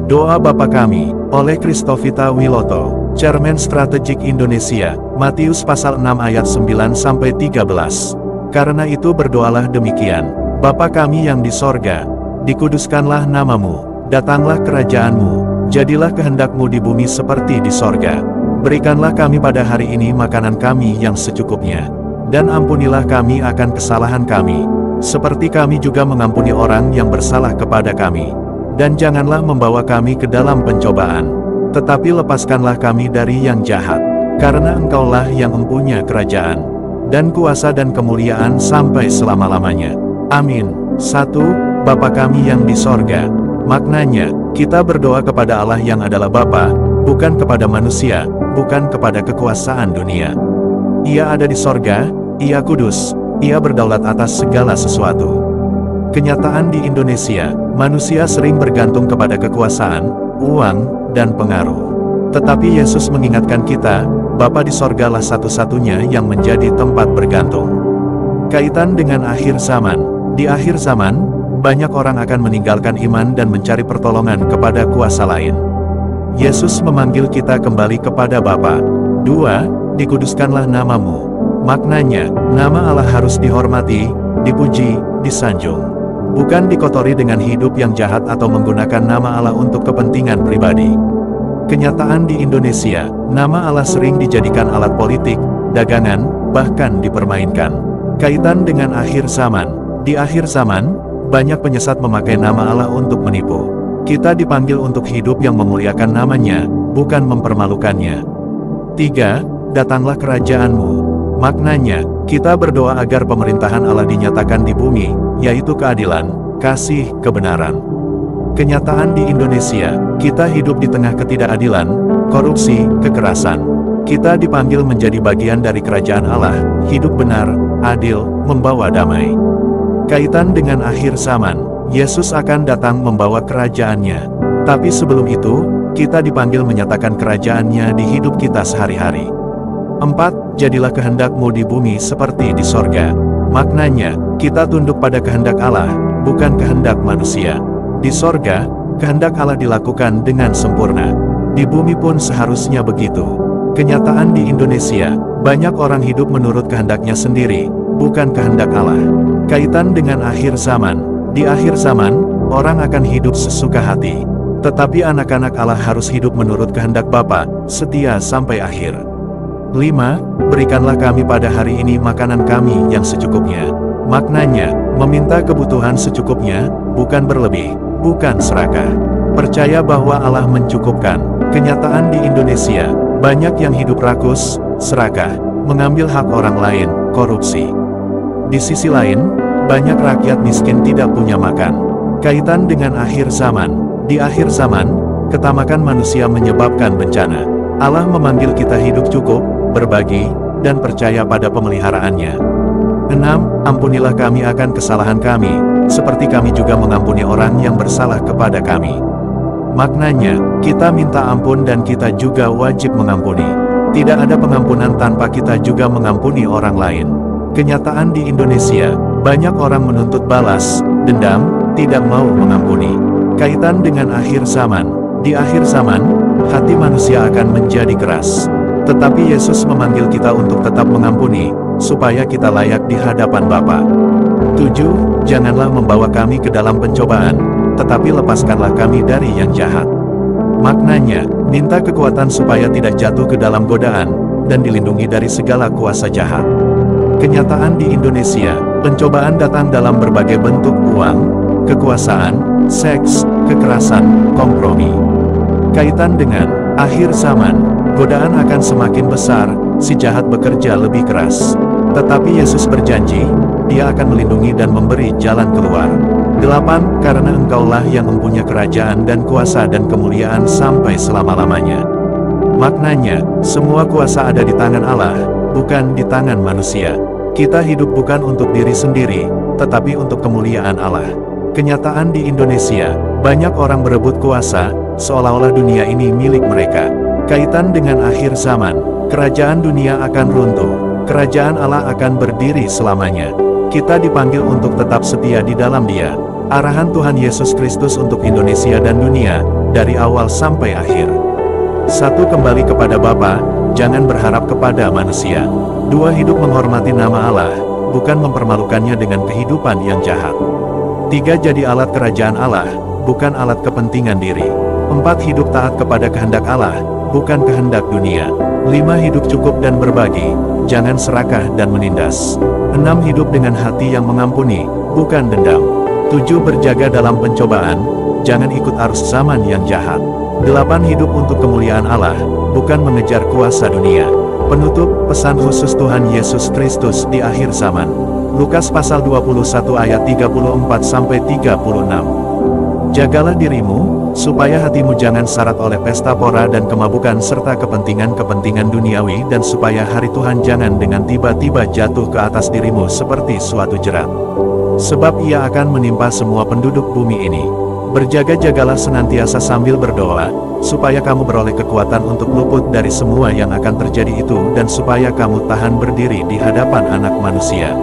Doa Bapa Kami, oleh Christovita Wiloto, Chairman Strategik Indonesia, Matius pasal 6 ayat 9-13. Karena itu berdoalah demikian, Bapa kami yang di sorga, dikuduskanlah namamu, datanglah kerajaanmu, jadilah kehendakmu di bumi seperti di sorga. Berikanlah kami pada hari ini makanan kami yang secukupnya, dan ampunilah kami akan kesalahan kami, seperti kami juga mengampuni orang yang bersalah kepada kami. Dan janganlah membawa kami ke dalam pencobaan, tetapi lepaskanlah kami dari yang jahat, karena Engkaulah yang mempunyai kerajaan, dan kuasa dan kemuliaan sampai selama-lamanya. Amin. 1. Bapa kami yang di sorga. Maknanya, kita berdoa kepada Allah yang adalah Bapa, bukan kepada manusia, bukan kepada kekuasaan dunia. Ia ada di sorga, Ia kudus, Ia berdaulat atas segala sesuatu. Kenyataan di Indonesia, manusia sering bergantung kepada kekuasaan, uang, dan pengaruh. Tetapi Yesus mengingatkan kita, Bapa di sorgalah satu-satunya yang menjadi tempat bergantung. Kaitan dengan akhir zaman. Di akhir zaman, banyak orang akan meninggalkan iman dan mencari pertolongan kepada kuasa lain. Yesus memanggil kita kembali kepada Bapa. 2. Dikuduskanlah namamu. Maknanya, nama Allah harus dihormati, dipuji, disanjung. Bukan dikotori dengan hidup yang jahat atau menggunakan nama Allah untuk kepentingan pribadi. Kenyataan di Indonesia, nama Allah sering dijadikan alat politik, dagangan, bahkan dipermainkan. Kaitan dengan akhir zaman. Di akhir zaman, banyak penyesat memakai nama Allah untuk menipu. Kita dipanggil untuk hidup yang memuliakan namanya, bukan mempermalukannya. 3. Datanglah kerajaanmu. Maknanya, kita berdoa agar pemerintahan Allah dinyatakan di bumi, yaitu keadilan, kasih, kebenaran. Kenyataan di Indonesia, kita hidup di tengah ketidakadilan, korupsi, kekerasan. Kita dipanggil menjadi bagian dari kerajaan Allah, hidup benar, adil, membawa damai. Kaitan dengan akhir zaman, Yesus akan datang membawa kerajaannya. Tapi sebelum itu, kita dipanggil menyatakan kerajaannya di hidup kita sehari-hari. 4. Jadilah kehendakmu di bumi seperti di sorga. Maknanya, kita tunduk pada kehendak Allah, bukan kehendak manusia. Di sorga, kehendak Allah dilakukan dengan sempurna. Di bumi pun seharusnya begitu. Kenyataan di Indonesia, banyak orang hidup menurut kehendaknya sendiri, bukan kehendak Allah. Kaitan dengan akhir zaman. Di akhir zaman, orang akan hidup sesuka hati. Tetapi anak-anak Allah harus hidup menurut kehendak Bapa, setia sampai akhir. 5. Berikanlah kami pada hari ini makanan kami yang secukupnya. Maknanya, meminta kebutuhan secukupnya, bukan berlebih, bukan serakah. Percaya bahwa Allah mencukupkan. Kenyataan di Indonesia, banyak yang hidup rakus, serakah, mengambil hak orang lain, korupsi. Di sisi lain, banyak rakyat miskin tidak punya makan. Kaitan dengan akhir zaman. Di akhir zaman, ketamakan manusia menyebabkan bencana. Allah memanggil kita hidup cukup, berbagi, dan percaya pada pemeliharaannya. 6. Ampunilah kami akan kesalahan kami, seperti kami juga mengampuni orang yang bersalah kepada kami. Maknanya, kita minta ampun dan kita juga wajib mengampuni. Tidak ada pengampunan tanpa kita juga mengampuni orang lain. Kenyataan di Indonesia, banyak orang menuntut balas, dendam, tidak mau mengampuni. Kaitan dengan akhir zaman. Di akhir zaman, hati manusia akan menjadi keras. Tetapi Yesus memanggil kita untuk tetap mengampuni, supaya kita layak di hadapan Bapa. 7. Janganlah membawa kami ke dalam pencobaan, tetapi lepaskanlah kami dari yang jahat. Maknanya, minta kekuatan supaya tidak jatuh ke dalam godaan, dan dilindungi dari segala kuasa jahat. Kenyataan di Indonesia, pencobaan datang dalam berbagai bentuk uang, kekuasaan, seks, kekerasan, kompromi. Kaitan dengan akhir zaman, godaan akan semakin besar, si jahat bekerja lebih keras. Tetapi Yesus berjanji, Dia akan melindungi dan memberi jalan keluar. 8. Karena Engkaulah yang mempunyai kerajaan dan kuasa dan kemuliaan sampai selama-lamanya. Maknanya, semua kuasa ada di tangan Allah, bukan di tangan manusia. Kita hidup bukan untuk diri sendiri, tetapi untuk kemuliaan Allah. Kenyataan di Indonesia, banyak orang berebut kuasa, seolah-olah dunia ini milik mereka. Kaitan dengan akhir zaman, kerajaan dunia akan runtuh, kerajaan Allah akan berdiri selamanya. Kita dipanggil untuk tetap setia di dalam Dia. Arahan Tuhan Yesus Kristus untuk Indonesia dan dunia, dari awal sampai akhir. 1. Kembali kepada Bapa, jangan berharap kepada manusia. 2. Hidup menghormati nama Allah, bukan mempermalukannya dengan kehidupan yang jahat. 3. Jadi alat kerajaan Allah, bukan alat kepentingan diri. 4. Hidup taat kepada kehendak Allah, bukan kehendak dunia. 5. Hidup cukup dan berbagi, jangan serakah dan menindas. 6. Hidup dengan hati yang mengampuni, bukan dendam. 7. Berjaga dalam pencobaan, jangan ikut arus zaman yang jahat. 8. Hidup untuk kemuliaan Allah, bukan mengejar kuasa dunia. Penutup, pesan khusus Tuhan Yesus Kristus di akhir zaman. Lukas pasal 21 ayat 34-36. Jagalah dirimu, supaya hatimu jangan syarat oleh pesta pora dan kemabukan serta kepentingan-kepentingan duniawi, dan supaya hari Tuhan jangan dengan tiba-tiba jatuh ke atas dirimu seperti suatu jerat. Sebab ia akan menimpa semua penduduk bumi ini. Berjaga-jagalah senantiasa sambil berdoa, supaya kamu beroleh kekuatan untuk luput dari semua yang akan terjadi itu, dan supaya kamu tahan berdiri di hadapan Anak Manusia.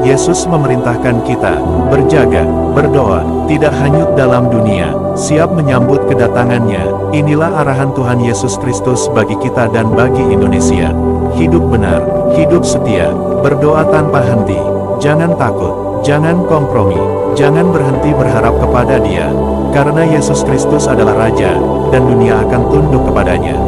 Yesus memerintahkan kita, berjaga, berdoa, tidak hanyut dalam dunia, siap menyambut kedatangannya. Inilah arahan Tuhan Yesus Kristus bagi kita dan bagi Indonesia. Hidup benar, hidup setia, berdoa tanpa henti, jangan takut, jangan kompromi, jangan berhenti berharap kepada Dia, karena Yesus Kristus adalah Raja, dan dunia akan tunduk kepadanya.